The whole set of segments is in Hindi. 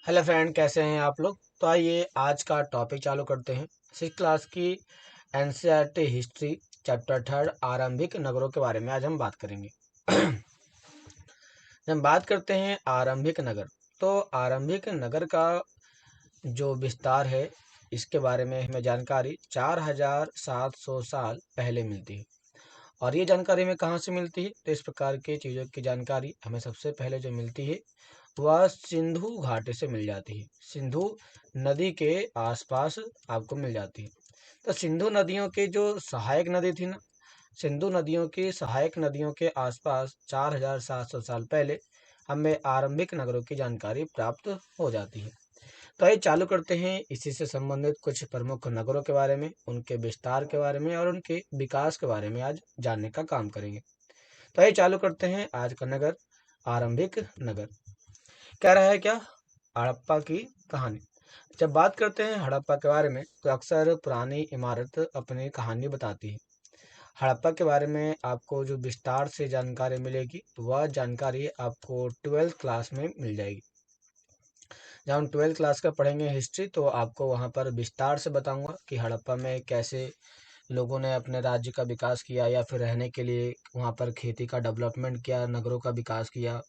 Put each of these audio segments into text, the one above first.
हेलो फ्रेंड, कैसे हैं आप लोग। तो आइए आज का टॉपिक चालू करते हैं। 6th क्लास की एनसीईआरटी हिस्ट्री चैप्टर 3 आरंभिक नगरों के बारे में आज हम बात करेंगे। जब हम बात करते हैं आरंभिक नगर, तो आरंभिक नगर का जो विस्तार है इसके बारे में हमें जानकारी 4700 साल पहले मिलती है। और ये जानकारी हमें कहाँ से मिलती है, तो इस प्रकार की चीज़ों की जानकारी हमें सबसे पहले जो मिलती है वह सिंधु घाटी से मिल जाती है। सिंधु नदी के आसपास आपको मिल जाती है। तो सिंधु नदियों के जो सहायक नदी थी ना, सिंधु नदियों की सहायक नदियों के आसपास 4700 साल पहले हमें आरंभिक नगरों की जानकारी प्राप्त हो जाती है। तो आइए चालू करते हैं इसी से संबंधित कुछ प्रमुख नगरों के बारे में, उनके विस्तार के बारे में और उनके विकास के बारे में आज जानने का काम करेंगे। तो आइए चालू करते हैं आज का नगर, आरंभिक नगर। कह रहा है क्या, हड़प्पा की कहानी। जब बात करते हैं हड़प्पा के बारे में तो अक्सर पुरानी इमारत अपनी कहानी बताती है। हड़प्पा के बारे में आपको जो विस्तार से जानकारी मिलेगी वह जानकारी आपको 12th क्लास में मिल जाएगी। जब हम 12th क्लास का पढ़ेंगे हिस्ट्री, तो आपको वहाँ पर विस्तार से बताऊंगा कि हड़प्पा में कैसे लोगों ने अपने राज्य का विकास किया या फिर रहने के लिए वहाँ पर खेती का डेवलपमेंट किया, नगरों का विकास किया,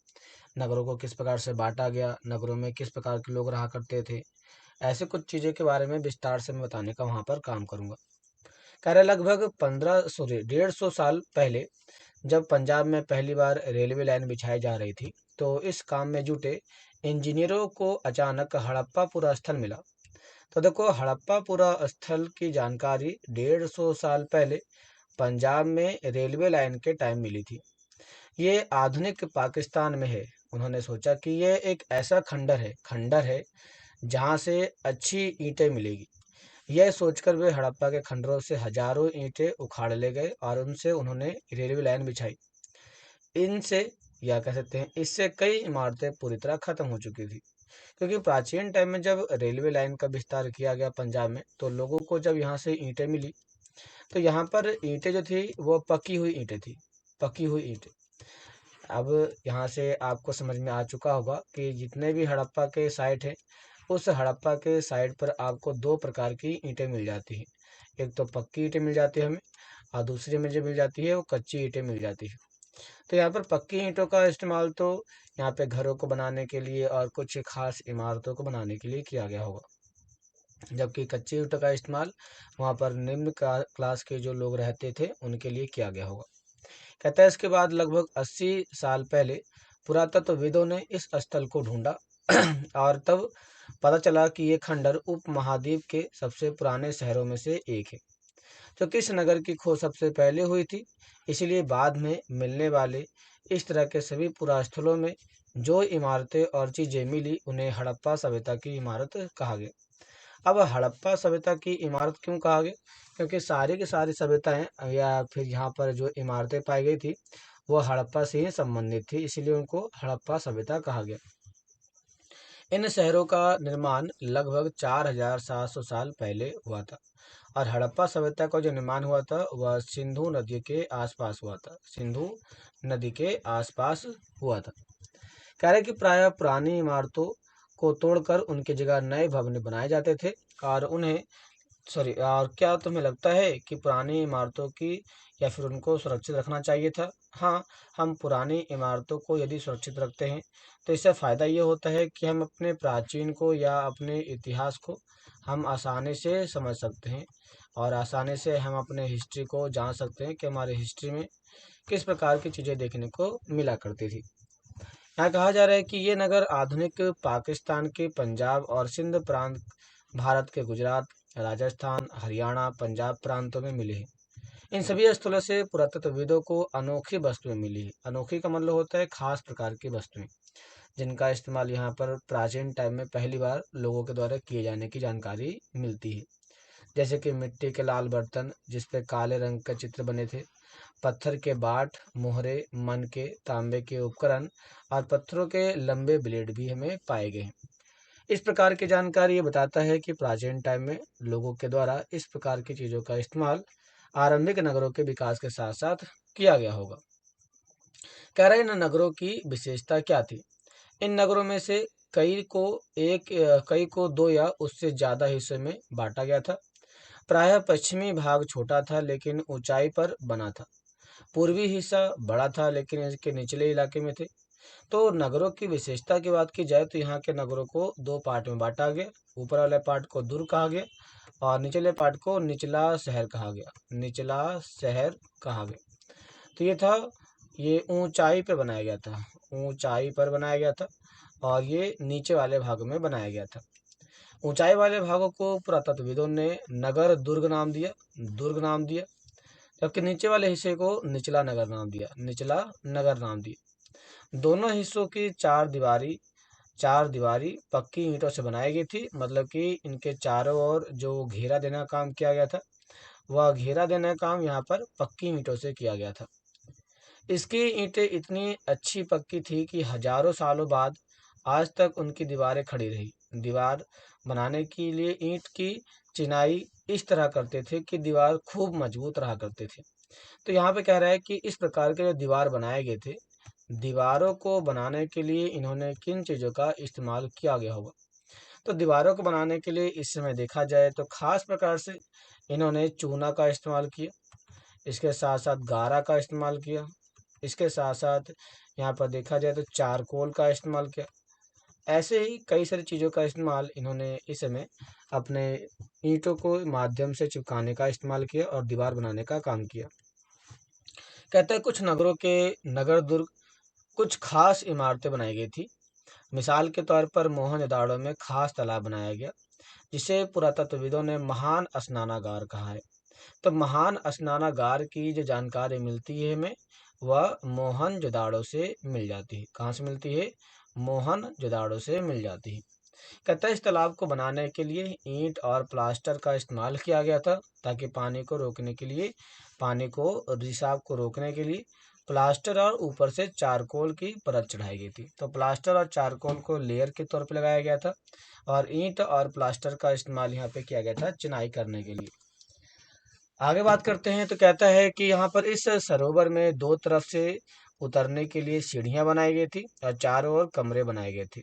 नगरों को किस प्रकार से बांटा गया, नगरों में किस प्रकार के लोग रहा करते थे। ऐसे कुछ चीज़ों के बारे में विस्तार से मैं बताने का वहाँ पर काम करूँगा। कह रहे लगभग 150 साल पहले जब पंजाब में पहली बार रेलवे लाइन बिछाई जा रही थी, तो इस काम में जुटे इंजीनियरों को अचानक हड़प्पापुरा स्थल मिला। तो देखो, हड़प्पापुरा स्थल की जानकारी 150 साल पहले पंजाब में रेलवे लाइन के टाइम मिली थी। ये आधुनिक पाकिस्तान में है। उन्होंने सोचा कि ये एक ऐसा खंडर है जहाँ से अच्छी ईंटें मिलेगी। यह सोचकर वे हड़प्पा के खंडरों से हजारों ईंटें उखाड़ ले गए और उनसे उन्होंने रेलवे लाइन बिछाई। इनसे, या कह सकते हैं इससे, कई इमारतें पूरी तरह खत्म हो चुकी थी। क्योंकि प्राचीन टाइम में जब रेलवे लाइन का विस्तार किया गया पंजाब में, तो लोगों को जब यहाँ से ईंटें मिली, तो यहाँ पर ईंटें जो थी वो पकी हुई ईंटें थी। पकी हुई ईंटें। अब यहाँ से आपको समझ में आ चुका होगा कि जितने भी हड़प्पा के साइट हैं, उस हड़प्पा के साइट पर आपको दो प्रकार की ईंटें मिल जाती हैं। एक तो पक्की ईंटें मिल जाती है हमें, और दूसरी में जो मिल जाती है वो कच्ची ईंटें मिल जाती है। तो यहाँ पर पक्की ईंटों का इस्तेमाल तो यहाँ पे घरों को बनाने के लिए और कुछ खास इमारतों को बनाने के लिए किया गया होगा, जबकि कच्ची ईंटों का इस्तेमाल वहाँ पर निम्न क्लास के जो लोग रहते थे उनके लिए किया गया होगा। कहता है इसके बाद लगभग 80 साल पहले पुरातत्वविदों ने इस स्थल को ढूंढा और तब पता चला कि ये खंडर उपमहाद्वीप के सबसे पुराने शहरों में से एक है। तो किस नगर की खोज सबसे पहले हुई थी, इसलिए बाद में मिलने वाले इस तरह के सभी पुरास्थलों में जो इमारतें और चीजें मिली उन्हें हड़प्पा सभ्यता की इमारत कहा गया। अब हड़प्पा सभ्यता की इमारत क्यों कहा गया, क्योंकि सारी की सारी सभ्यताएं या फिर यहाँ पर जो इमारतें पाई गई थी वो हड़प्पा से ही संबंधित थी, इसीलिए उनको हड़प्पा सभ्यता कहा गया। इन शहरों का निर्माण लगभग 4700 साल पहले हुआ था, और हड़प्पा सभ्यता का जो निर्माण हुआ था वह सिंधु नदी के आसपास हुआ था। सिंधु नदी के आसपास हुआ था। कह रहे कि प्रायः पुरानी इमारतों को तोड़कर उनकी जगह नए भवन बनाए जाते थे। और उन्हें सॉरी और क्या तुम्हें लगता है कि पुरानी इमारतों की या फिर उनको सुरक्षित रखना चाहिए था? हाँ, हम पुरानी इमारतों को यदि सुरक्षित रखते हैं तो इससे फ़ायदा ये होता है कि हम अपने प्राचीन को या अपने इतिहास को हम आसानी से समझ सकते हैं, और आसानी से हम अपने हिस्ट्री को जान सकते हैं कि हमारे हिस्ट्री में किस प्रकार की चीज़ें देखने को मिला करती थी। यहाँ कहा जा रहा है कि ये नगर आधुनिक पाकिस्तान के पंजाब और सिंध प्रांत, भारत के गुजरात, राजस्थान, हरियाणा, पंजाब प्रांतों में मिले हैं। इन सभी स्थलों से पुरातत्वविदों को अनोखी वस्तुएं मिली है। अनोखी का मतलब होता है खास प्रकार की वस्तुएं, जिनका इस्तेमाल यहाँ पर प्राचीन टाइम में पहली बार लोगों के द्वारा किए जाने की जानकारी मिलती है। जैसे कि मिट्टी के लाल बर्तन जिस पे काले रंग का चित्र बने थे, पत्थर के बाट, मोहरे, मनके, तांबे के उपकरण और पत्थरों के लंबे ब्लेड भी हमें पाए गए हैं। इस प्रकार की जानकारी ये बताता है कि प्राचीन टाइम में लोगों के द्वारा इस प्रकार की चीज़ों का इस्तेमाल आरंभिक नगरों के विकास के साथ साथ किया गया होगा। कह रहे इन नगरों की विशेषता क्या थी। इन नगरों में से कई को दो या उससे ज़्यादा हिस्से में बांटा गया था। प्रायः पश्चिमी भाग छोटा था लेकिन ऊंचाई पर बना था। पूर्वी हिस्सा बड़ा था लेकिन इसके निचले इलाके में थे। तो नगरों की विशेषता की बात की जाए तो यहाँ के नगरों को दो पार्ट में बांटा गया। ऊपर वाले पार्ट को दुर्ग कहा गया और निचले पार्ट को निचला शहर कहा गया। निचला शहर कहा गया। तो ये ऊंचाई पर बनाया गया था। ऊंचाई पर बनाया गया था और ये नीचे वाले भाग में बनाया गया था। ऊंचाई वाले भागों को पुरातत्वविदों ने नगर दुर्ग नाम दिया। दुर्ग नाम दिया। जबकि नीचे वाले हिस्से को निचला नगर नाम दिया। निचला नगर नाम दिया। दोनों हिस्सों की चार दीवारी पक्की ईंटों से बनाई गई थी। मतलब कि इनके चारों ओर जो घेरा देने का काम किया गया था, वह घेरा देने का काम यहाँ पर पक्की ईंटों से किया गया था। इसकी ईंटें इतनी अच्छी पक्की थी कि हजारों सालों बाद आज तक उनकी दीवारें खड़ी रही। दीवार बनाने के लिए ईंट की चिनाई इस तरह करते थे कि दीवार खूब मजबूत रहा करते थे। तो यहाँ पे कह रहा है कि इस प्रकार के जो दीवार बनाए गए थे, दीवारों को बनाने के लिए इन्होंने किन चीज़ों का इस्तेमाल किया गया होगा। तो दीवारों को बनाने के लिए इस समय देखा जाए तो खास प्रकार से इन्होंने चूना का इस्तेमाल किया। इसके साथ साथ गारा का इस्तेमाल किया। इसके साथ साथ यहाँ पर देखा जाए तो चारकोल का इस्तेमाल किया। ऐसे ही कई सारी चीज़ों का इस्तेमाल इन्होंने इस समय अपने ईंटों को माध्यम से चिपकाने का इस्तेमाल किया और दीवार बनाने का काम किया। कहते हैं कुछ नगरों के नगर दुर्ग कुछ खास इमारतें बनाई गई थी। मिसाल के तौर पर मोहनजोदाड़ो में खास तालाब बनाया गया जिसे पुरातत्वविदों ने महान स्नानागार कहा है। तो महान स्नानागार की जो जानकारी मिलती है हमें, वह मोहनजोदाड़ो से मिल जाती है। कहाँ से मिलती है? मोहनजोदाड़ो से मिल जाती है। कहता है इस तालाब को बनाने के लिए ईंट और प्लास्टर का इस्तेमाल किया गया था ताकि पानी को रिसाव को रोकने के लिए प्लास्टर और ऊपर से चारकोल की परत चढ़ाई गई थी। तो प्लास्टर और चारकोल को लेयर के तौर पर लगाया गया था और ईंट और प्लास्टर का इस्तेमाल यहाँ पे किया गया था चिनाई करने के लिए। आगे बात करते हैं तो कहता है कि यहाँ पर इस सरोवर में दो तरफ से उतरने के लिए सीढ़ियाँ बनाई गई थी और चारों ओर कमरे बनाए गए थे।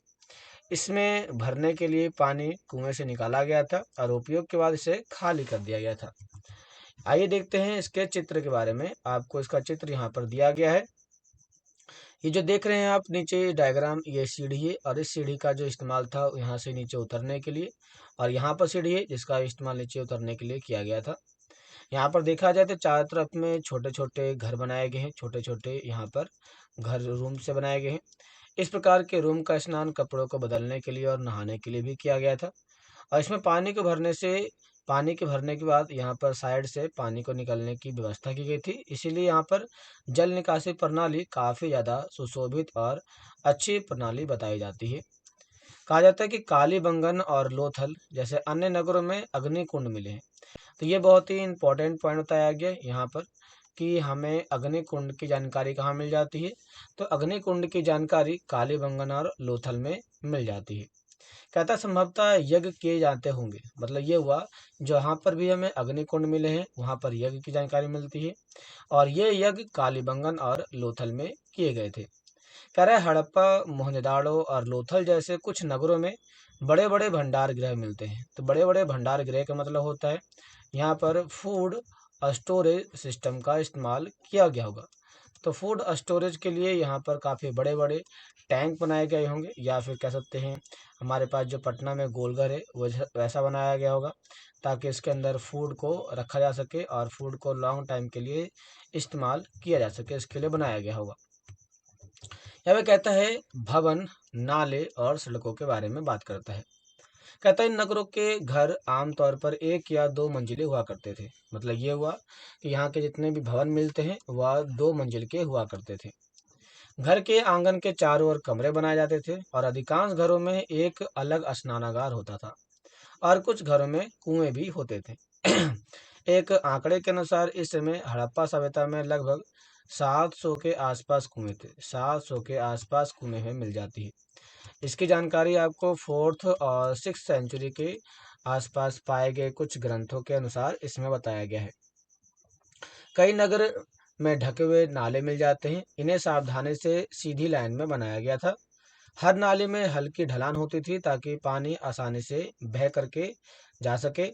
इसमें भरने के लिए पानी कुएं से निकाला गया था और उपयोग के बाद इसे खाली कर दिया गया था। आइए देखते हैं इसके चित्र के बारे में। आपको इसका चित्र यहाँ पर दिया गया है। ये जो देख रहे हैं आप नीचे डायग्राम, ये सीढ़ी है और इस सीढ़ी का जो इस्तेमाल था यहाँ से नीचे उतरने के लिए, और यहाँ पर सीढ़ी है जिसका इस्तेमाल नीचे उतरने के लिए किया गया था। यहाँ पर देखा जाए तो चारों तरफ में छोटे छोटे घर बनाए गए हैं। छोटे छोटे यहाँ पर घर रूम से बनाए गए हैं। इस प्रकार के रूम का स्नान कपड़ों को बदलने के लिए और नहाने के लिए भी किया गया था। और इसमें पानी के भरने के बाद यहाँ पर साइड से पानी को निकलने की व्यवस्था की गई थी। इसीलिए यहाँ पर जल निकासी प्रणाली काफ़ी ज़्यादा सुशोभित और अच्छी प्रणाली बताई जाती है। कहा जाता है कि कालीबंगन और लोथल जैसे अन्य नगरों में अग्निकुंड मिले हैं। तो ये बहुत ही इम्पोर्टेंट पॉइंट बताया गया है यहाँ पर कि हमें अग्निकुंड की जानकारी कहाँ मिल जाती है। तो अग्निकुंड की जानकारी कालीबंगन और लोथल में मिल जाती है। कहता संभवतः यज्ञ किए जाते होंगे। मतलब ये हुआ जहाँ पर भी हमें अग्निकुंड मिले हैं वहाँ पर यज्ञ की जानकारी मिलती है और ये यज्ञ कालीबंगन और लोथल में किए गए थे। कह रहा है हड़प्पा, मोहनजोदाड़ो और लोथल जैसे कुछ नगरों में बड़े बड़े भंडार गृह मिलते हैं। तो बड़े बड़े भंडार गृह का मतलब होता है यहाँ पर फूड स्टोरेज सिस्टम का इस्तेमाल किया गया होगा। तो फूड स्टोरेज के लिए यहाँ पर काफ़ी बड़े बड़े टैंक बनाए गए होंगे, या फिर कह सकते हैं हमारे पास जो पटना में गोलघर है वैसा बनाया गया होगा ताकि इसके अंदर फूड को रखा जा सके और फूड को लॉन्ग टाइम के लिए इस्तेमाल किया जा सके, इसके लिए बनाया गया होगा। यहाँ पे कहता है भवन, नाले और सड़कों के बारे में बात करता है। कहता है इन नगरों के घर आमतौर पर एक या दो मंजिले हुआ करते थे। मतलब ये हुआ कि यहाँ के जितने भी भवन मिलते हैं वह दो मंजिल के हुआ करते थे। घर के आंगन के चारों ओर कमरे बनाए जाते थे और अधिकांश घरों में एक अलग स्नानागार होता था और कुछ घरों में कुएं भी होते थे। एक आंकड़े के अनुसार इस समय हड़प्पा सभ्यता में लगभग 700 के आसपास कुएं थे। 700 के आसपास कुएं में मिल जाती है। इसकी जानकारी आपको 4th और 6th सेंचुरी के आसपास पाए गए कुछ ग्रंथों के अनुसार इसमें बताया गया है। कई नगर में ढके हुए नाले मिल जाते हैं। इन्हें सावधानी से सीधी लाइन में बनाया गया था। हर नाली में हल्की ढलान होती थी ताकि पानी आसानी से बह करके जा सके।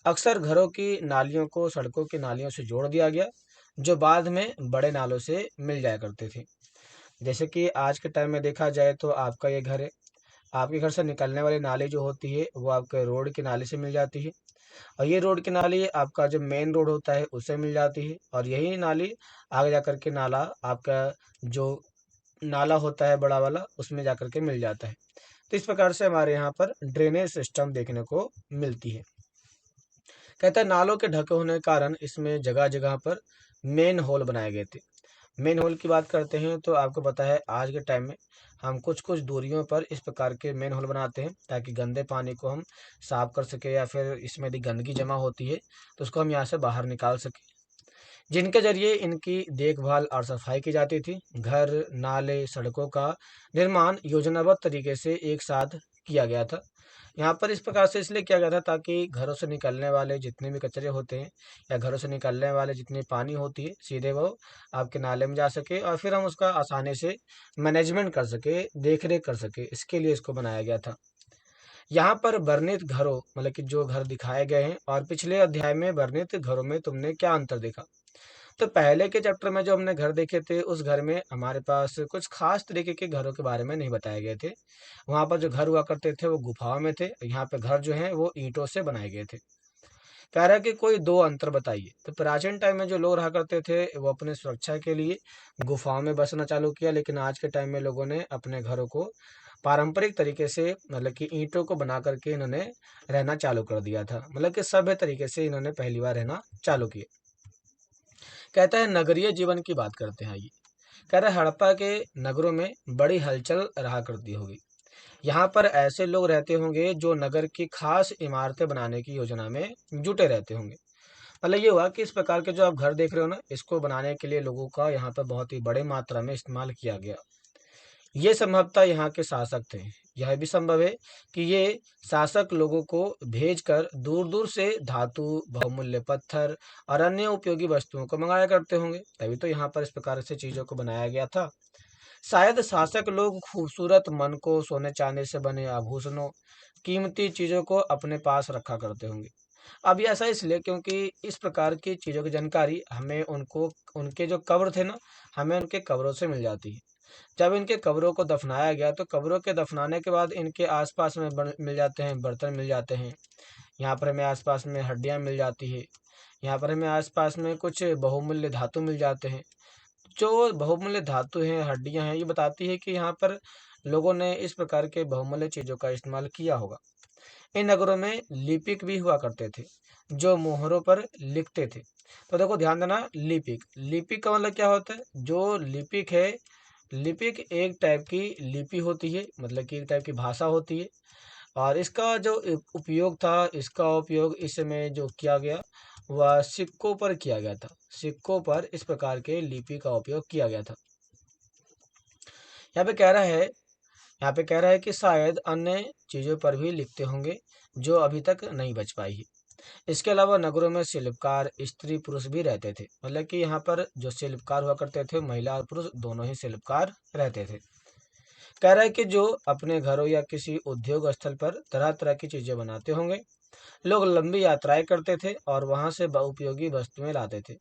अक्सर घरों की नालियों को सड़कों की नालियों से जोड़ दिया गया, जो बाद में बड़े नालों से मिल जाया करते थे। जैसे कि आज के टाइम में देखा जाए तो आपका ये घर है, आपके घर से निकलने वाली नाली जो होती है वो आपके रोड की नाली से मिल जाती है, और ये रोड की नाली आपका जो मेन रोड होता है उससे मिल जाती है, और यही नाली आगे जाकर के नाला आपका जो नाला होता है बड़ा वाला उसमें जाकर के मिल जाता है। तो इस प्रकार से हमारे यहाँ पर ड्रेनेज सिस्टम देखने को मिलती है। कहता है नालों के ढके होने के कारण इसमें जगह जगह पर मेन होल बनाए गए थे। मेन होल की बात करते हैं तो आपको पता है आज के टाइम में हम कुछ कुछ दूरियों पर इस प्रकार के मेन होल बनाते हैं ताकि गंदे पानी को हम साफ कर सके, या फिर इसमें यदि गंदगी जमा होती है तो उसको हम यहाँ से बाहर निकाल सकें, जिनके जरिए इनकी देखभाल और सफाई की जाती थी। घर, नाले, सड़कों का निर्माण योजनाबद्ध तरीके से एक साथ किया गया था। यहाँ पर इस प्रकार से इसलिए किया गया था ताकि घरों से निकलने वाले जितने भी कचरे होते हैं या घरों से निकलने वाले जितनी पानी होती है सीधे वो आपके नाले में जा सके, और फिर हम उसका आसानी से मैनेजमेंट कर सके, देख रेख कर सके, इसके लिए इसको बनाया गया था। यहाँ पर वर्णित घरों मतलब कि जो घर दिखाए गए हैं और पिछले अध्याय में वर्णित घरों में तुमने क्या अंतर देखा? तो पहले के चैप्टर में जो हमने घर देखे थे उस घर में हमारे पास कुछ खास तरीके के घरों के बारे में नहीं बताए गए थे। वहाँ पर जो घर हुआ करते थे वो गुफाओं में थे, यहाँ पे घर जो हैं वो ईंटों से बनाए गए थे। कह रहा है कि कोई दो अंतर बताइए। तो प्राचीन टाइम में जो लोग रहा करते थे वो अपने सुरक्षा के लिए गुफाओं में बसना चालू किया, लेकिन आज के टाइम में लोगों ने अपने घरों को पारंपरिक तरीके से मतलब कि ईंटों को बना करके इन्होंने रहना चालू कर दिया था, मतलब कि सभ्य तरीके से इन्होंने पहली बार रहना चालू किया। कहता है नगरीय जीवन की बात करते हैं। ये कह रहा है हड़प्पा के नगरों में बड़ी हलचल रहा करती होगी। यहाँ पर ऐसे लोग रहते होंगे जो नगर की खास इमारतें बनाने की योजना में जुटे रहते होंगे। मतलब ये हुआ कि इस प्रकार के जो आप घर देख रहे हो ना, इसको बनाने के लिए लोगों का यहाँ पर बहुत ही बड़े मात्रा में इस्तेमाल किया गया। ये संभवतः यहाँ के शासक थे। यह भी संभव है कि ये शासक लोगों को भेजकर दूर दूर से धातु, बहुमूल्य पत्थर और अन्य उपयोगी वस्तुओं को मंगाया करते होंगे, तभी तो यहाँ पर इस प्रकार से चीजों को बनाया गया था। शायद शासक लोग खूबसूरत मन को सोने चांदी से बने आभूषणों, कीमती चीजों को अपने पास रखा करते होंगे। अब ये ऐसा इसलिए क्योंकि इस प्रकार की चीजों की जानकारी हमें उनको उनके जो कब्र थे ना, हमें उनके कब्रों से मिल जाती है। जब इनके कब्रों को दफनाया गया तो कब्रों के दफनाने के बाद इनके आसपास में मिल जाते हैं बर्तन, मिल जाते हैं। यहाँ पर हमें आसपास में हड्डियाँ मिल जाती है। यहाँ पर हमें आसपास में कुछ बहुमूल्य धातु मिल जाते हैं। जो बहुमूल्य धातु हैं, हड्डियाँ हैं, ये बताती है कि यहाँ पर लोगों ने इस प्रकार के बहुमूल्य चीज़ों का इस्तेमाल किया होगा। इन नगरों में लिपिक भी हुआ करते थे जो मोहरों पर लिखते थे। तो देखो ध्यान देना, लिपिक लिपिक का मतलब क्या होता है? जो लिपिक है, लिपिक एक टाइप की लिपि होती है, मतलब कि एक टाइप की भाषा होती है, और इसका जो उपयोग था, इसका उपयोग इस समय जो किया गया वह सिक्कों पर किया गया था। सिक्कों पर इस प्रकार के लिपि का उपयोग किया गया था। यहाँ पे कह रहा है यहाँ पे कह रहा है कि शायद अन्य चीजों पर भी लिखते होंगे जो अभी तक नहीं बच पाई है। इसके अलावा नगरों में शिल्पकार स्त्री पुरुष भी रहते थे, मतलब कि यहाँ पर जो शिल्पकार हुआ करते थे महिला और पुरुष दोनों ही शिल्पकार रहते थे। कह रहा है कि जो अपने घरों या किसी उद्योग स्थल पर तरह तरह की चीजें बनाते होंगे। लोग लंबी यात्राएं करते थे और वहां से बहुउपयोगी वस्तुएं लाते थे,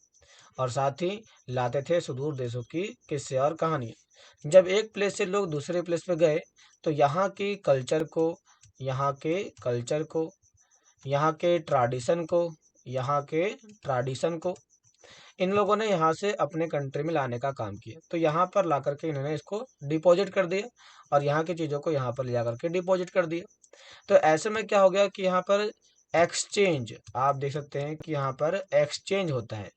और साथ ही लाते थे सुदूर देशों की किस्से और कहानियां। जब एक प्लेस से लोग दूसरे प्लेस पे गए तो यहाँ के कल्चर को यहाँ के ट्रेडिशन को यहाँ के ट्रेडिशन को इन लोगों ने यहाँ से अपने कंट्री में लाने का काम किया। तो यहाँ पर ला करके इन्होंने इसको डिपॉजिट कर दिया और यहाँ की चीज़ों को यहाँ पर ले जा करके डिपॉजिट कर दिया। तो ऐसे में क्या हो गया कि यहाँ पर एक्सचेंज, आप देख सकते हैं कि यहाँ पर एक्सचेंज होता है।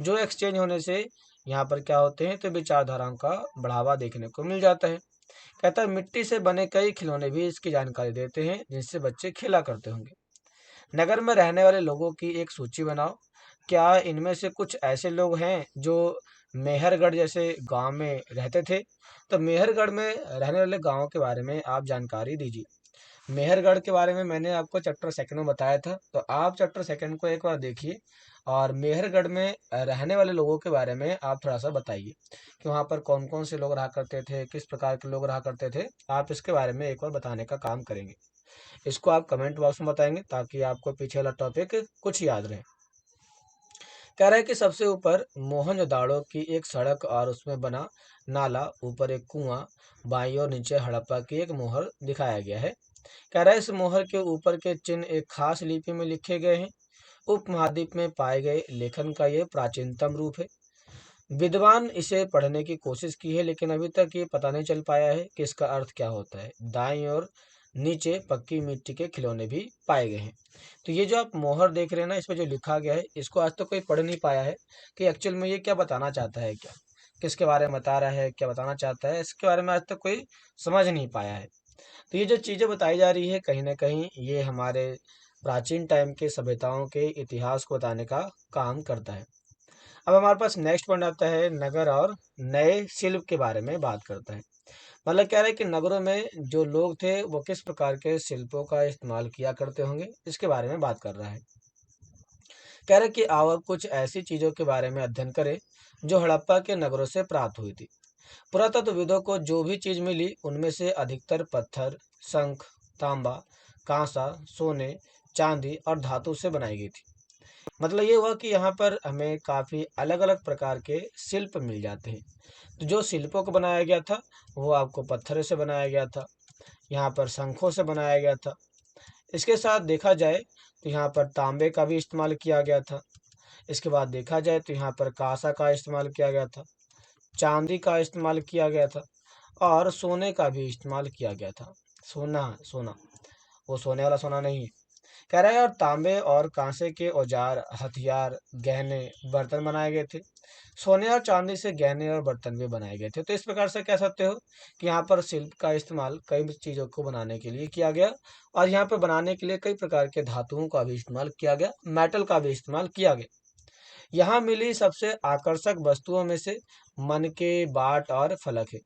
जो एक्सचेंज होने से यहाँ पर क्या होते हैं, तो विचारधाराओं का बढ़ावा देखने को मिल जाता है। कहता है मिट्टी से बने कई खिलौने भी इसकी जानकारी देते हैं जिनसे बच्चे खेला करते होंगे। नगर में रहने वाले लोगों की एक सूची बनाओ। क्या इनमें से कुछ ऐसे लोग हैं जो मेहरगढ़ जैसे गांव में रहते थे? तो मेहरगढ़ में रहने वाले गांवों के बारे में आप जानकारी दीजिए। मेहरगढ़ के बारे में मैंने आपको चैप्टर सेकंड में बताया था, तो आप चैप्टर सेकंड को एक बार देखिए और मेहरगढ़ में रहने वाले लोगों के बारे में आप थोड़ा सा बताइए कि वहाँ पर कौन कौन से लोग रहा करते थे, किस प्रकार के लोग रहा करते थे। आप इसके बारे में एक बार बताने का काम करेंगे। इसको आप कमेंट बॉक्स में बताएंगे ताकि आपको पीछे वाला टॉपिक कुछ याद रहे। कह रहा है कि सबसे ऊपर मोहनजोदाड़ो की एक सड़क और उसमें बना नाला, ऊपर एक कुआं, बाईं और नीचे हड़प्पा की एक मोहर दिखाया गया है। कह रहा है इस मोहर के ऊपर के चिन्ह एक खास लिपि में लिखे गए हैं। उपमहाद्वीप में पाए गए लेखन का ये प्राचीनतम रूप है। विद्वान इसे पढ़ने की कोशिश की है लेकिन अभी तक ये पता नहीं चल पाया है कि इसका अर्थ क्या होता है। दाईं और नीचे पक्की मिट्टी के खिलौने भी पाए गए हैं। तो ये जो आप मोहर देख रहे हैं ना, इसमें जो लिखा गया है इसको आज तक कोई पढ़ नहीं पाया है कि एक्चुअल में ये क्या बताना चाहता है, क्या किसके बारे में बता रहा है, क्या बताना चाहता है, इसके बारे में आज तक कोई समझ नहीं पाया है। तो ये जो चीज़ें बताई जा रही है कहीं ना कहीं ये हमारे प्राचीन टाइम के सभ्यताओं के इतिहास को बताने का काम करता है। अब हमारे पास नेक्स्ट पॉइंट आता है नगर और नए शिल्प के बारे में बात करता है। मतलब क्या है कि नगरों में जो लोग थे वो किस प्रकार के शिल्पों का इस्तेमाल किया करते होंगे, इसके बारे में बात कर रहा है। कह रहे कि आओ अब कुछ ऐसी चीजों के बारे में अध्ययन करें जो हड़प्पा के नगरों से प्राप्त हुई थी। पुरातत्वविदों को जो भी चीज मिली उनमें से अधिकतर पत्थर, शंख, तांबा, कांसा, सोने, चांदी और धातु से बनाई गई थी। मतलब ये हुआ कि यहाँ पर हमें काफी अलग अलग प्रकार के शिल्प मिल जाते हैं। तो जो शिल्पों को बनाया गया था वो आपको पत्थरों से बनाया गया था, यहाँ पर शंखों से बनाया गया था। इसके साथ देखा जाए तो यहाँ पर तांबे का भी इस्तेमाल किया गया था। इसके बाद देखा जाए तो यहाँ पर कांसा का इस्तेमाल किया गया था, चांदी का इस्तेमाल किया गया था और सोने का भी इस्तेमाल किया गया था। सोना सोना, वो सोने वाला सोना नहीं है। कह रहा है और तांबे और कांसे के औजार, हथियार, गहने, बर्तन बनाए गए थे। सोने और चांदी से गहने और बर्तन भी बनाए गए थे। तो इस प्रकार से कह सकते हो कि यहाँ पर शिल्प का इस्तेमाल कई चीज़ों को बनाने के लिए किया गया और यहाँ पर बनाने के लिए कई प्रकार के धातुओं का भी इस्तेमाल किया गया, मेटल का भी इस्तेमाल किया गया। यहाँ मिली सबसे आकर्षक वस्तुओं में से मनके, बाट और फलक है।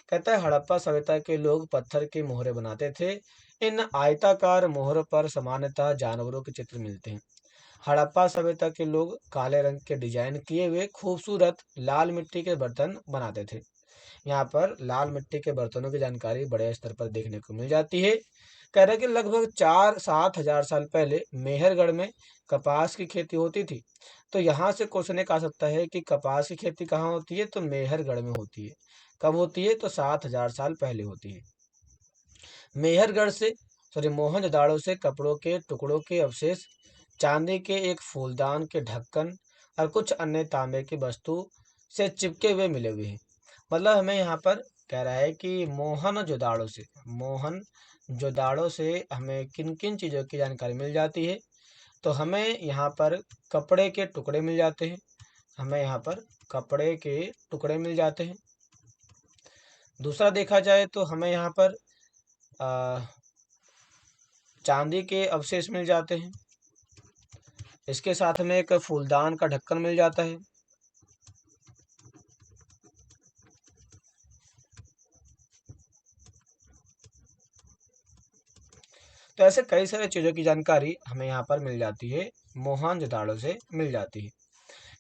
कहता है हड़प्पा सभ्यता के लोग पत्थर की मोहरें बनाते थे। इन आयताकार मोहरों पर सामान्यतः जानवरों के चित्र मिलते हैं। हड़प्पा सभ्यता के लोग काले रंग के डिजाइन किए हुए खूबसूरत लाल मिट्टी के बर्तन बनाते थे। यहाँ पर लाल मिट्टी के बर्तनों की जानकारी बड़े स्तर पर देखने को मिल जाती है। कह रहे हैं कि लगभग 4-7 हजार साल पहले मेहरगढ़ में कपास की खेती होती थी। तो यहाँ से क्वेश्चन एक आ सकता है कि कपास की खेती कहाँ होती है, तो मेहरगढ़ में होती है। कब होती है, तो 7 हजार साल पहले होती है। मेहरगढ़ से सॉरी मोहनजोदाड़ो से कपड़ों के टुकड़ों के अवशेष, चांदी के एक फूलदान के ढक्कन और कुछ अन्य तांबे की वस्तु से चिपके हुए मिले हुए हैं। मतलब हमें यहाँ पर कह रहा है कि मोहनजोदाड़ो से हमें किन किन चीज़ों की जानकारी मिल जाती है। तो हमें यहाँ पर कपड़े के टुकड़े मिल जाते हैं, हमें यहाँ पर कपड़े के टुकड़े मिल जाते हैं। दूसरा देखा जाए तो हमें यहाँ पर आ, चांदी के अवशेष मिल जाते हैं। इसके साथ में एक फूलदान का ढक्कन मिल जाता है। तो ऐसे कई सारे चीज़ों की जानकारी हमें यहाँ पर मिल जाती है, मोहनजोदाड़ो से मिल जाती है।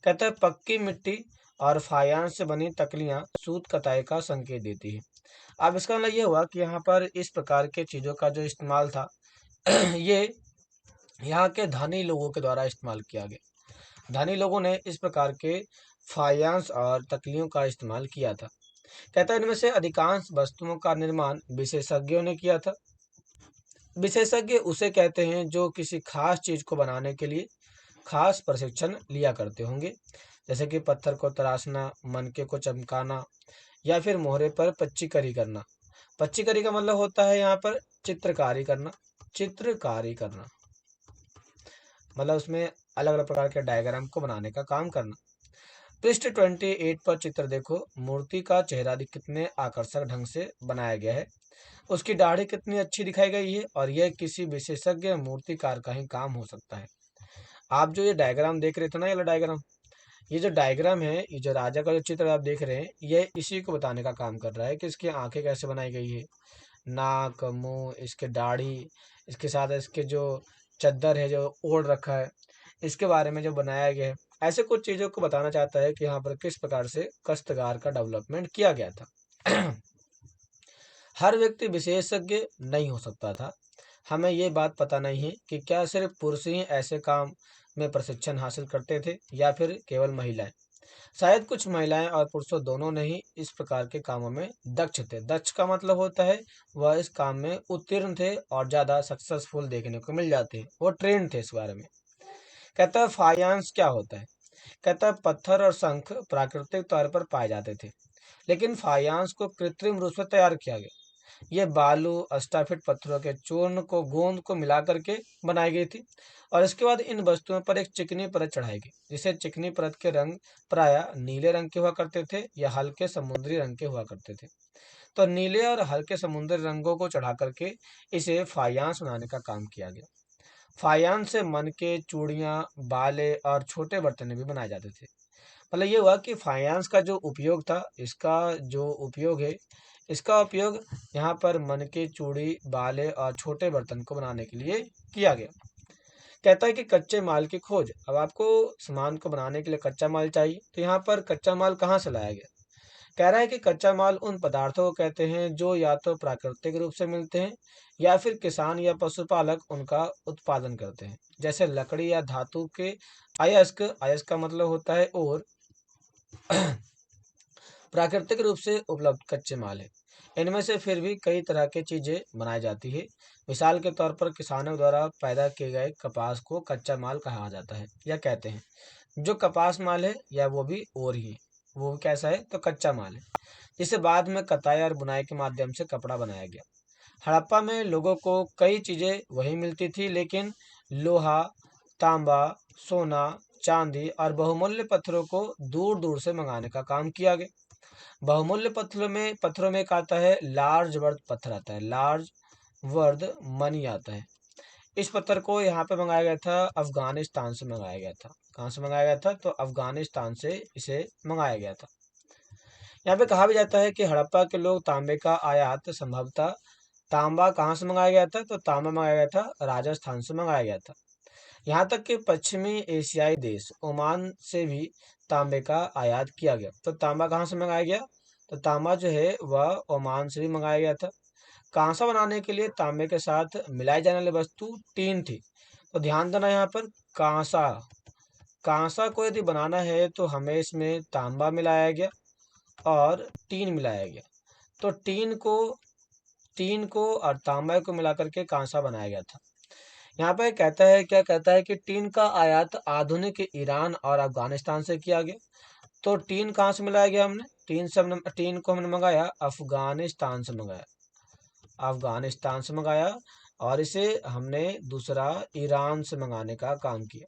कहते हैं पक्की मिट्टी और फायांस से बनी तकलियाँ सूत कताई का संकेत देती है। अब इसका मतलब ये हुआ कि यहाँ पर इस प्रकार के चीज़ों का जो इस्तेमाल था ये यहाँ के धनी लोगों के द्वारा इस्तेमाल किया गया। धनी लोगों ने इस प्रकार के फायांस और तकलियों का इस्तेमाल किया था। कहता है इनमें से अधिकांश वस्तुओं का निर्माण विशेषज्ञों ने किया था। विशेषज्ञ उसे कहते हैं जो किसी खास चीज को बनाने के लिए खास प्रशिक्षण लिया करते होंगे, जैसे कि पत्थर को तराशना, मनके को चमकाना या फिर मोहरे पर पच्चीकरी करना। पच्चीकरी का मतलब होता है यहाँ पर चित्रकारी करना। चित्रकारी करना मतलब उसमें अलग अलग प्रकार के डायग्राम को बनाने का काम करना। पृष्ठ 28 पर चित्र देखो, मूर्ति का चेहरा कितने आकर्षक ढंग से बनाया गया है, उसकी दाढ़ी कितनी अच्छी दिखाई गई है और यह किसी विशेषज्ञ मूर्तिकार का ही काम हो सकता है। आप जो ये डायग्राम देख रहे थे ना, ये डायग्राम, ये जो डायग्राम है, ये जो राजा का जो चित्र आप देख रहे हैं, ये इसी को बताने का काम कर रहा है कि इसकी आंखें कैसे बनाई गई है, नाक, मुंह, इसके दाढ़ी, इसके साथ इसके जो चद्दर है जो ओढ़ रखा है, इसके बारे में जो बनाया गया है, ऐसे कुछ चीज़ों को बताना चाहता है कि यहाँ पर किस प्रकार से काश्तकार का डेवलपमेंट किया गया था। हर व्यक्ति विशेषज्ञ नहीं हो सकता था। हमें ये बात पता नहीं है कि क्या सिर्फ पुरुष ही ऐसे काम में प्रशिक्षण हासिल करते थे या फिर केवल महिलाएं। शायद कुछ महिलाएं और पुरुषों दोनों ने ही इस प्रकार के कामों में दक्ष थे। दक्ष का मतलब होता है वह इस काम में उत्तीर्ण थे और ज़्यादा सक्सेसफुल देखने को मिल जाते हैं, वो ट्रेंड थे इस बारे में। कहता है फायांस क्या होता है। कहता है पत्थर और शंख प्राकृतिक तौर पर पाए जाते थे, लेकिन फायांस को कृत्रिम रूप से तैयार किया गया। ये बालू, अस्टाफिट पत्थरों के चूर्ण को गोंद को मिला करके बनाई गई थी और इसके बाद इन वस्तुओं पर एक चिकनी परत चढ़ाई गई, जिसे चिकनी परत के रंग प्रायः नीले रंग के हुआ करते थे या हल्के समुद्री रंग के हुआ करते थे। तो नीले और हल्के समुद्री रंगों को चढ़ा करके इसे फायांस बनाने का काम किया गया। फायांस से मनके, चूड़ियाँ, बाले और छोटे बर्तन भी बनाए जाते थे। मतलब ये हुआ कि फाइनेंस का जो उपयोग था, इसका जो उपयोग है, इसका उपयोग यहाँ पर मन के चूड़ी, बाले और छोटे बर्तन को बनाने के लिए किया गया। कहता है कि कच्चे माल की खोज। अब आपको सामान को बनाने के लिए कच्चा माल चाहिए, तो यहाँ पर कच्चा माल कहाँ से लाया गया। कह रहा है कि कच्चा माल उन पदार्थों को कहते हैं जो या तो प्राकृतिक रूप से मिलते हैं या फिर किसान या पशुपालक उनका उत्पादन करते हैं, जैसे लकड़ी या धातु के अयस्क। अयस्क का मतलब होता है और प्राकृतिक रूप से उपलब्ध कच्चे माल है। इनमें से फिर भी कई तरह की चीजें बनाई जाती है। मिसाल के तौर पर किसानों द्वारा पैदा किए गए कपास को कच्चा माल कहा जाता है या कहते हैं। जो कपास माल है या वो भी और ही है, वो कैसा है तो कच्चा माल है, जिसे बाद में कताई और बुनाई के माध्यम से कपड़ा बनाया गया। हड़प्पा में लोगों को कई चीजें वही मिलती थी, लेकिन लोहा, तांबा, सोना, चांदी और बहुमूल्य पत्थरों को दूर दूर से मंगाने का काम किया गया। बहुमूल्य पत्थरों में एक आता है लार्ज वर्थ पत्थर आता है, लार्ज वर्थ मनी आता है। इस पत्थर को यहाँ पे मंगाया गया था, अफगानिस्तान से मंगाया गया था। कहाँ से मंगाया गया था तो अफगानिस्तान से इसे मंगाया गया था। यहाँ पे कहा भी जाता है कि हड़प्पा के लोग तांबे का आयात संभवतः, तांबा कहाँ से मंगाया गया था तो तांबा मंगाया गया था राजस्थान से मंगाया गया था। यहाँ तक कि पश्चिमी एशियाई देश ओमान से भी तांबे का आयात किया गया। तो तांबा कहाँ से मंगाया गया तो तांबा जो है वह ओमान से भी मंगाया गया था। कांसा बनाने के लिए तांबे के साथ मिलाई जाने वाली वस्तु टीन थी। तो ध्यान देना यहाँ पर, कांसा, कांसा को यदि बनाना है तो हमें इसमें तांबा मिलाया गया और टीन मिलाया गया। तो टीन को और तांबा को मिलाकर के कांसा बनाया गया था। यहाँ पे कहता है, क्या कहता है कि टीन का आयात आधुनिक ईरान और अफगानिस्तान से किया गया। तो टीन कहाँ से मिलाया गया हमने, टीन को हमने मंगाया अफगानिस्तान से मंगाया, अफगानिस्तान से मंगाया और इसे हमने दूसरा ईरान से मंगाने का काम किया।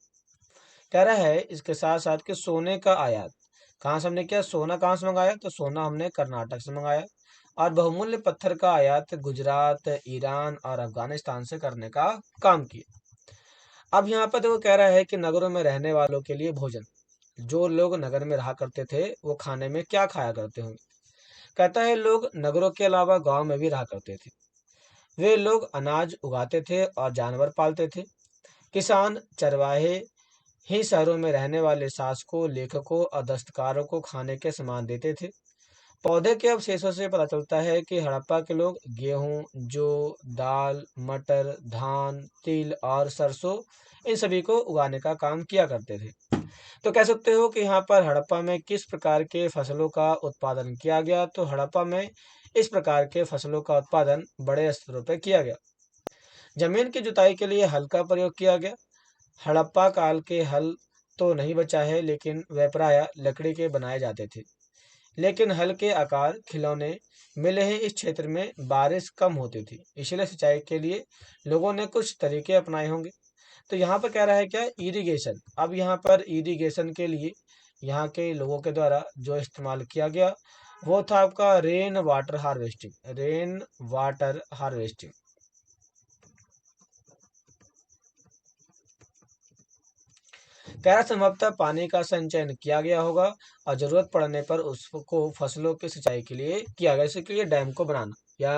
कह रहा है इसके साथ साथ कि सोने का आयात कहाँ से हमने किया, सोना कहाँ से मंगाया तो सोना हमने कर्नाटक से मंगाया और बहुमूल्य पत्थर का आयात गुजरात, ईरान और अफगानिस्तान से करने का काम किया। अब यहाँ पर देखो कह रहा है कि नगरों में रहने वालों के लिए भोजन, जो लोग नगर में रहा करते थे वो खाने में क्या खाया करते होंगे। कहता है लोग नगरों के अलावा गांव में भी रहा करते थे। वे लोग अनाज उगाते थे और जानवर पालते थे। किसान, चरवाहे ही शहरों में रहने वाले शासकों, लेखकों और दस्तकारों को खाने के सामान देते थे। पौधे के अवशेषों से पता चलता है कि हड़प्पा के लोग गेहूं, जौ, दाल, मटर, धान, तिल और सरसों इन सभी को उगाने का काम किया करते थे। तो कह सकते हो कि यहाँ पर हड़प्पा में किस प्रकार के फसलों का उत्पादन किया गया। तो हड़प्पा में इस प्रकार के फसलों का उत्पादन बड़े स्तरों पर किया गया। जमीन की जुताई के लिए हल का प्रयोग किया गया। हड़प्पा काल के हल तो नहीं बचा है, लेकिन वे प्रायः लकड़ी के बनाए जाते थे। लेकिन हल के आकार खिलौने मिले हैं। इस क्षेत्र में बारिश कम होती थी, इसलिए सिंचाई के लिए लोगों ने कुछ तरीके अपनाए होंगे। तो यहाँ पर कह रहा है क्या, इरिगेशन। अब यहाँ पर इरिगेशन के लिए यहाँ के लोगों के द्वारा जो इस्तेमाल किया गया वो था आपका rain water harvesting, rain water harvesting. कह रहा संभवतः पानी का संचयन किया गया होगा और जरूरत पड़ने पर उसको फसलों की सिंचाई के लिए किया गया, इसके लिए डैम को बनाना। या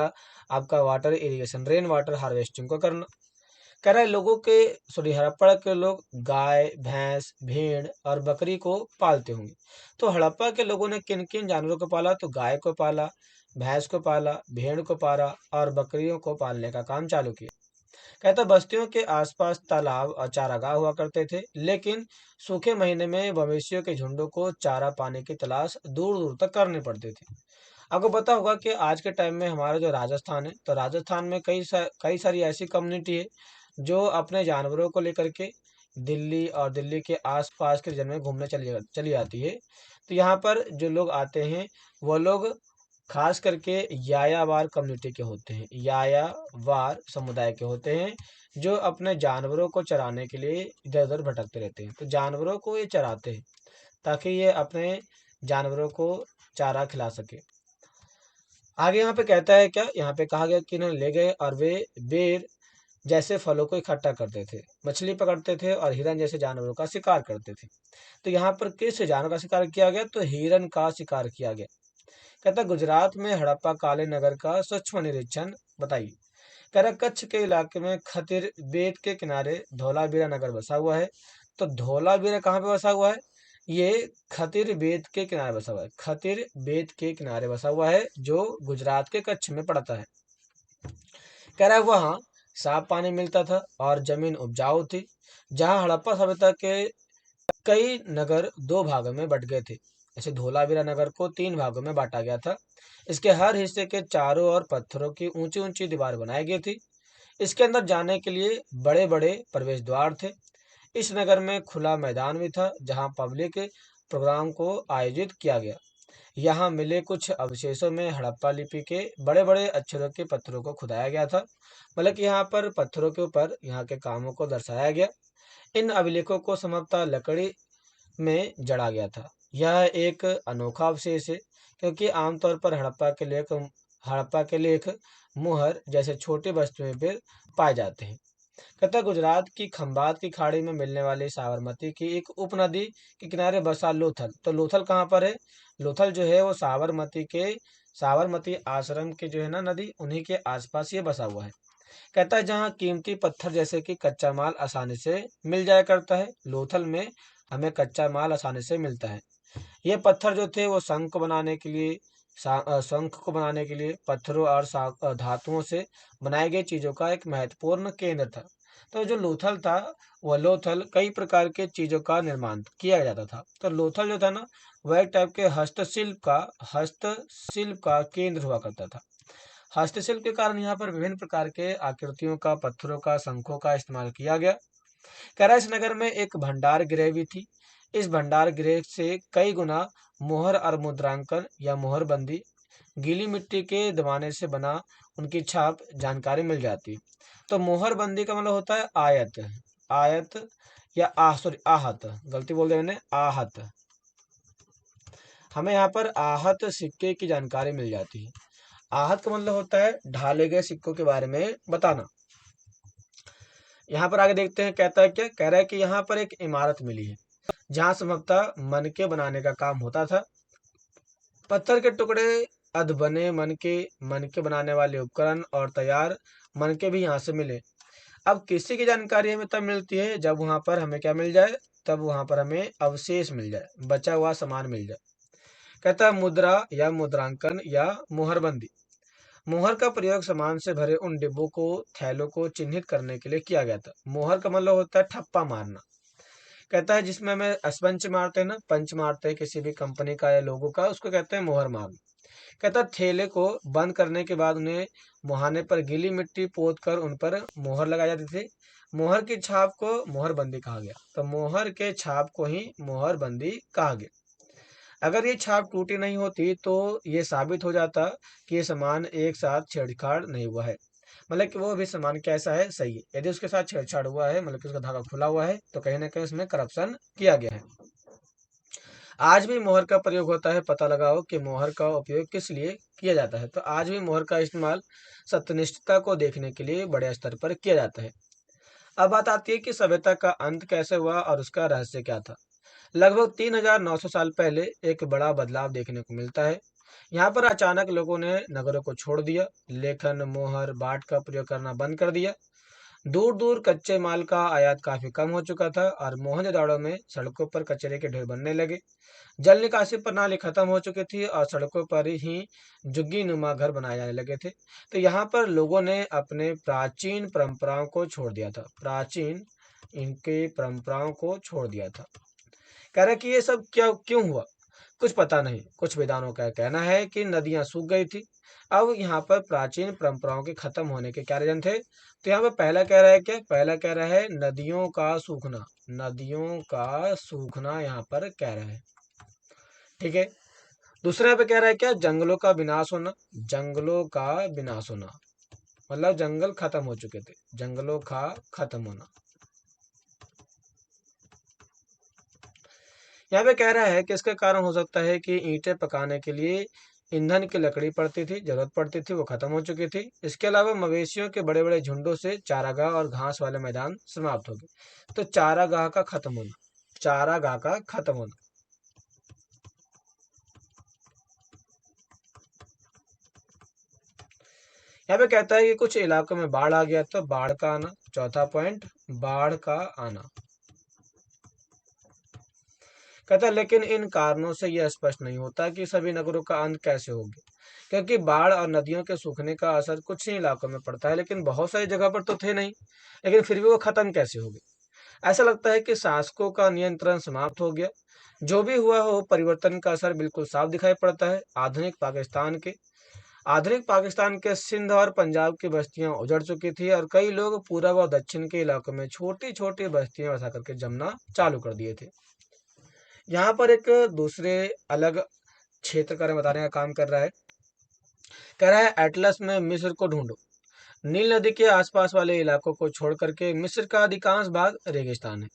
आपका water irrigation, rain water harvesting को करना। कह रहा है लोगों के सॉरी हड़प्पा के लोग गाय, भैंस, भेड़ और बकरी को पालते होंगे। तो हड़प्पा के लोगों ने किन किन जानवरों को पाला? तो गाय को पाला, भैंस को पाला, भेड़ को पाला और बकरियों को पालने का काम चालू किया। कहता बस्तियों के आसपास तालाब और चारागाह हुआ करते थे, लेकिन सूखे महीने में मवेशियों के झुंडों को चारा पाने की तलाश दूर दूर तक करनी पड़ती थी। आपको पता होगा कि आज के टाइम में हमारा जो राजस्थान है, तो राजस्थान में कई सारी ऐसी कम्युनिटी है जो अपने जानवरों को लेकर के दिल्ली और दिल्ली के आसपास के region में घूमने चली जाती है। तो यहाँ पर जो लोग आते हैं वो लोग खास करके यायावार कम्युनिटी के होते हैं, यायावार समुदाय के होते हैं, जो अपने जानवरों को चराने के लिए इधर उधर भटकते रहते हैं। तो जानवरों को ये चराते हैं ताकि ये अपने जानवरों को चारा खिला सके। आगे यहाँ पे कहता है क्या, यहाँ पे कहा गया कि इन्हें ले गए और वे बेर जैसे फलों को इकट्ठा करते थे, मछली पकड़ते थे और हिरन जैसे जानवरों का शिकार करते थे। तो यहाँ पर किस जानवर का शिकार किया गया? तो हिरन का शिकार किया गया। कहता गुजरात में हड़प्पा काले नगर का सूक्ष्म निरीक्षण बताइए। कह रहा कच्छ के इलाके में खतिर बेट के किनारे धौलावीरा नगर बसा हुआ है। तो धौलावीरा कहाँ पे बसा हुआ है? ये खतिर बेट के किनारे बसा हुआ है, खतिर बेट के किनारे बसा हुआ है, जो गुजरात के कच्छ में पड़ता है। कह रहा है वहाँ साफ पानी मिलता था और जमीन उपजाऊ थी। जहाँ हड़प्पा सभ्यता के कई नगर दो भागों में बट गए थे। जैसे धोलावीरा नगर को तीन भागों में बांटा गया था। इसके हर हिस्से के चारों ओर पत्थरों की ऊंची ऊंची दीवार बनाई गई थी। इसके अंदर जाने के लिए बड़े बड़े प्रवेश द्वार थे। इस नगर में खुला मैदान भी था जहां पब्लिक प्रोग्राम को आयोजित किया गया। यहाँ मिले कुछ अवशेषों में हड़प्पा लिपि के बड़े बड़े अक्षरों के पत्थरों को खुदाया गया था। मतलब कि यहाँ पर पत्थरों के ऊपर यहाँ के कामों को दर्शाया गया। इन अभिलेखों को संभवतः लकड़ी में जड़ा गया था। यह एक अनोखा अवशेष है क्योंकि आमतौर पर हड़प्पा के लेख मुहर जैसे छोटी वस्तुएं पर पाए जाते हैं। कहता गुजरात की खंबात की खाड़ी में मिलने वाली साबरमती की एक उपनदी के किनारे बसा लोथल। तो लोथल कहाँ पर है? लोथल जो है वो साबरमती आश्रम के जो है ना नदी, उन्हीं के आसपास ये बसा हुआ है। कहता है जहाँ कीमती पत्थर जैसे कि कच्चा माल आसानी से मिल जाया करता है, लोथल में हमें कच्चा माल आसानी से मिलता है। ये पत्थर जो थे वो शंख को बनाने के लिए पत्थरों और धातुओं से बनाई गई चीजों का एक महत्वपूर्ण केंद्र था। तो जो लोथल था, वह लोथल कई प्रकार के चीजों का निर्माण किया जाता था। तो लोथल जो था ना, वह एक टाइप के हस्तशिल्प का केंद्र हुआ करता था। हस्तशिल्प के कारण यहाँ पर विभिन्न प्रकार के आकृतियों का, पत्थरों का, शंखों का इस्तेमाल किया गया। कैलाश नगर में एक भंडार गृह भी थी। इस भंडार गृह से कई गुना मोहर और मुद्रांकन या मोहरबंदी, गीली मिट्टी के दबाने से बना उनकी छाप जानकारी मिल जाती। तो मोहरबंदी का मतलब होता है आयत, आयत या आहत, गलती बोल दिया मैंने, आहत। हमें यहाँ पर आहत सिक्के की जानकारी मिल जाती है। आहत का मतलब होता है ढाले गए सिक्कों के बारे में बताना। यहाँ पर आगे देखते हैं, कहता है क्या, कह रहा है कि यहाँ पर एक इमारत मिली है जहाँ संभवतः मनके बनाने का काम होता था। पत्थर के टुकड़े, अधबने मनके बनाने वाले उपकरण और तैयार मनके भी यहाँ से मिले। अब किसी की जानकारी हमें तब मिलती है जब वहां पर हमें क्या मिल जाए, तब वहां पर हमें अवशेष मिल जाए, बचा हुआ सामान मिल जाए। कहता है मुद्रा या मुद्रांकन या मुहरबंदी। मोहर का प्रयोग सामान से भरे उन डिब्बों को, थैलों को चिन्हित करने के लिए किया गया था। मोहर का मतलब होता है ठप्पा मारना। कहता है जिसमें हमें पंच मारते हैं ना, पंच मारते हैं किसी भी कंपनी का या लोगो का, उसको कहते हैं मोहर मारना। कहता है थैले को बंद करने के बाद उन्हें मुहाने पर गीली मिट्टी पोत कर उन पर मोहर लगाई जाती थी। मोहर की छाप को मोहरबंदी कहा गया। तो मोहर के छाप को ही मोहरबंदी कहा गया। अगर ये छाप टूटी नहीं होती तो ये साबित हो जाता कि ये सामान एक साथ छेड़छाड़ नहीं हुआ है, मतलब कि वो भी सामान कैसा है, सही है। यदि उसके साथ छेड़छाड़ हुआ है, मतलब कि उसका धागा खुला हुआ है, तो कहीं ना कहीं उसमें करप्शन किया गया है। आज भी मोहर का प्रयोग होता है। पता लगाओ कि मोहर का उपयोग किस लिए किया जाता है। तो आज भी मोहर का इस्तेमाल सत्यनिष्ठता को देखने के लिए बड़े स्तर पर किया जाता है। अब बात आती है कि सभ्यता का अंत कैसे हुआ और उसका रहस्य क्या था। लगभग 3900 साल पहले एक बड़ा बदलाव देखने को मिलता है। यहाँ पर अचानक लोगों ने नगरों को छोड़ दिया, लेखन, मोहर, बाट का प्रयोग करना बंद कर दिया। दूर दूर कच्चे माल का आयात काफी कम हो चुका था और मोहनजोदाड़ो में सड़कों पर कचरे के ढेर बनने लगे। जल निकासी प्रणाली खत्म हो चुकी थी और सड़कों पर ही झुग्गी नुमा घर बनाए जाने लगे थे। तो यहाँ पर लोगों ने अपने प्राचीन परंपराओं को छोड़ दिया था, प्राचीन इनके परंपराओं को छोड़ दिया था। कह रहे कि ये सब क्या क्यों हुआ, कुछ पता नहीं। कुछ विद्वानों का कहना है कि नदियां सूख गई थी। अब यहाँ पर प्राचीन परंपराओं के खत्म होने के क्या रीजन थे? तो यहाँ पर पहला कह रहा है क्या, पहला कह रहा है नदियों का सूखना, नदियों का सूखना यहाँ पर कह रहा है। ठीक है। दूसरा पे कह रहा है क्या, जंगलों का विनाश होना, जंगलों का विनाश होना, मतलब जंगल खत्म हो चुके थे, जंगलों का खत्म होना। यहाँ पे कह रहा है कि इसका कारण हो सकता है कि ईंटें पकाने के लिए ईंधन की लकड़ी पड़ती थी, जरूरत पड़ती थी, वो खत्म हो चुकी थी। इसके अलावा मवेशियों के बड़े बड़े झुंडों से चारागाह और घास वाले मैदान समाप्त हो गए। तो चारागाह का खत्म होना, चारागाह का खत्म होना। यहाँ पे कहता है कि कुछ इलाकों में बाढ़ आ गया, तो बाढ़ का आना, चौथा पॉइंट, बाढ़ का आना। कहता है लेकिन इन कारणों से यह स्पष्ट नहीं होता कि सभी नगरों का अंत कैसे हो गया, क्योंकि बाढ़ और नदियों के सूखने का असर कुछ ही इलाकों में पड़ता है, लेकिन बहुत सारी जगह पर तो थे नहीं, लेकिन फिर भी वो खत्म कैसे हो गए? ऐसा लगता है कि शासकों का नियंत्रण समाप्त हो गया। जो भी हुआ हो, परिवर्तन का असर बिल्कुल साफ दिखाई पड़ता है। आधुनिक पाकिस्तान के सिंध और पंजाब की बस्तियां उजड़ चुकी थी और कई लोग पूरब और दक्षिण के इलाकों में छोटी छोटी बस्तियां बसा करके जमना चालू कर दिए थे। यहाँ पर एक दूसरे अलग क्षेत्र का बताने का काम कर रहा है। कह रहा है एटलस में मिस्र को ढूंढो। नील नदी के आसपास वाले इलाकों को छोड़ करके मिस्र का अधिकांश भाग रेगिस्तान है।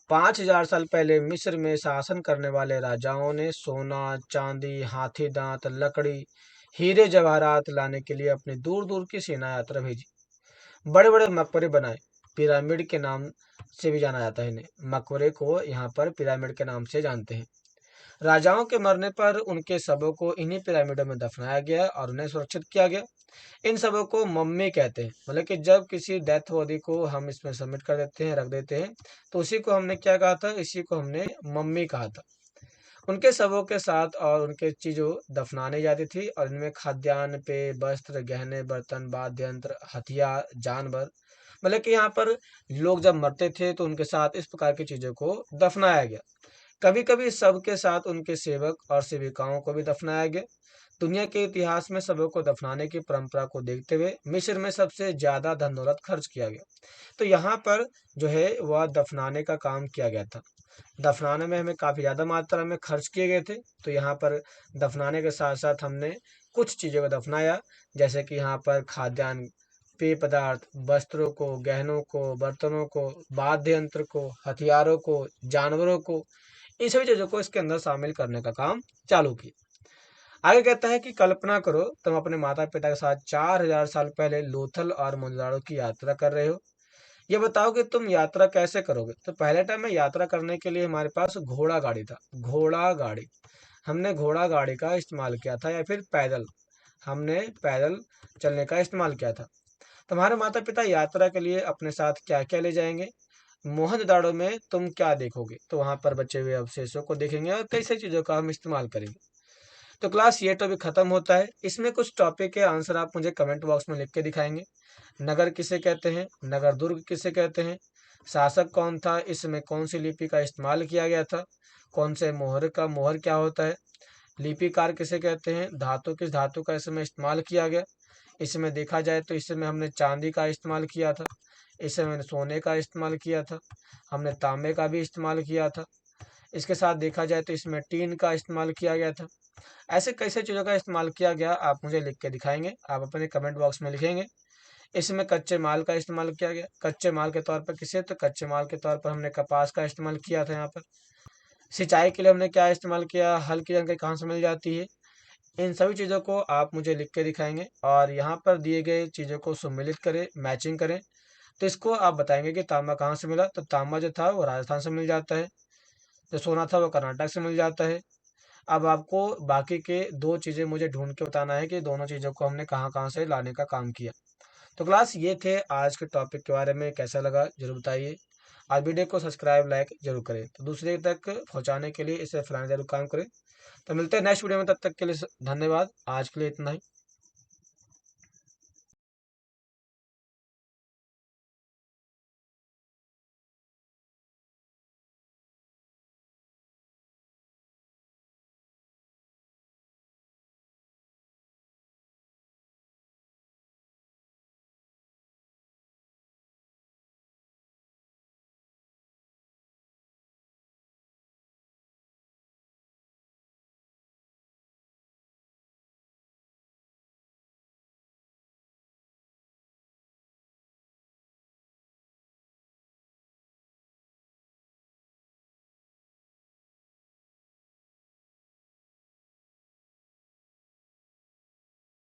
5,000 साल पहले मिस्र में शासन करने वाले राजाओं ने सोना, चांदी, हाथी दांत, लकड़ी, हीरे जवाहरात लाने के लिए अपनी दूर दूर की सेना यात्रा भेजी। बड़े बड़े मकबरे बनाए, पिरामिड के नाम से भी जाना जाता है इन्हें। मकबरे को यहाँ पर पिरामिड के नाम से जानते हैं। राजाओं के मरने पर उनके शवों को इन्हीं पिरामिडों में दफनाया गया और उन्हें सुरक्षित किया गया। इन सबों को मम्मी कहते हैं, मतलब कि जब किसी डेथ बॉडी को हम इसमें सबमिट कर देते हैं, रख देते हैं, तो उसी को हमने क्या कहा था, इसी को हमने मम्मी कहा था। उनके शवों के साथ और उनके चीजों दफनाने जाती थी और इनमें खाद्यान्न, पेय, वस्त्र, गहने, बर्तन, वाद्य यंत्र, हथियार, जानवर, मतलब कि यहाँ पर लोग जब मरते थे तो उनके साथ इस प्रकार की चीजों को दफनाया गया। कभी कभी शव के साथ उनके सेवक और सेविकाओं को भी दफनाया गया। दुनिया के इतिहास में शवों को दफनाने की परंपरा को देखते हुए मिस्र में सबसे ज्यादा धन दौलत खर्च किया गया। तो यहाँ पर जो है वह दफनाने का काम किया गया था। दफनाने में हमें काफी ज्यादा मात्रा में खर्च किए गए थे। तो यहाँ पर दफनाने के साथ साथ हमने कुछ चीजों को दफनाया, जैसे कि यहाँ पर खाद्यान्न, पेय पदार्थ, वस्त्रों को, गहनों को, बर्तनों को, वाद्य यंत्र को, हथियारों को, जानवरों को, इन सभी चीजों को इसके अंदर शामिल करने का काम चालू किया। आगे कहता है कि कल्पना करो तुम अपने माता पिता के साथ 4,000 साल पहले लोथल और मोनजारो की यात्रा कर रहे हो। ये बताओ कि तुम यात्रा कैसे करोगे? तो पहले टाइम में यात्रा करने के लिए हमारे पास घोड़ा गाड़ी था, घोड़ा गाड़ी। हमने घोड़ा गाड़ी का इस्तेमाल किया था या फिर पैदल, हमने पैदल चलने का इस्तेमाल किया था। तुम्हारे माता पिता यात्रा के लिए अपने साथ क्या क्या ले जाएंगे? मोहनदाड़ो में तुम क्या देखोगे? तो वहां पर बचे हुए अवशेषों को देखेंगे और कई सारी चीजों का हम इस्तेमाल करेंगे। तो क्लास ये टॉपिक खत्म होता है। इसमें कुछ टॉपिक के आंसर आप मुझे कमेंट बॉक्स में लिख के दिखाएंगे। नगर किसे कहते हैं? नगर दुर्ग किसे कहते हैं? शासक कौन था? इसमें कौन सी लिपि का इस्तेमाल किया गया था? कौन से मोहर क्या होता है? लिपिकार किसे कहते हैं? धातु किस धातु का इसमें इस्तेमाल किया गया? इसमें देखा जाए तो इसमें हमने चांदी का इस्तेमाल किया था, इसमें हमने सोने का इस्तेमाल किया था, हमने तांबे का भी इस्तेमाल किया था। इसके साथ देखा जाए तो इसमें टीन का इस्तेमाल किया गया था। ऐसे कैसे चीज़ों का इस्तेमाल किया गया आप मुझे लिख के दिखाएंगे, आप अपने कमेंट बॉक्स में लिखेंगे। इसमें कच्चे माल का इस्तेमाल किया गया, कच्चे माल के तौर पर किसे? तो कच्चे माल के तौर पर हमने कपास का इस्तेमाल किया था। यहाँ पर सिंचाई के लिए हमने क्या इस्तेमाल किया? हल की जानकारी कहाँ से मिल जाती है? इन सभी चीज़ों को आप मुझे लिख के दिखाएंगे और यहाँ पर दिए गए चीज़ों को सम्मिलित करें, मैचिंग करें। तो इसको आप बताएंगे कि तांबा कहाँ से मिला। तो तांबा जो था वो राजस्थान से मिल जाता है, जो सोना था वो कर्नाटक से मिल जाता है। अब आपको बाकी के दो चीज़ें मुझे ढूंढ के बताना है कि दोनों चीज़ों को हमने कहाँ कहाँ से लाने का काम किया। तो क्लास ये थे आज के टॉपिक के बारे में, कैसा लगा जरूर बताइए। आज वीडियो को सब्सक्राइब लाइक जरूर करें, तो दूसरे तक पहुंचाने के लिए इसे फैलाने जरूर काम करें। तो मिलते हैं नेक्स्ट वीडियो में, तब तक के लिए धन्यवाद। आज के लिए इतना ही।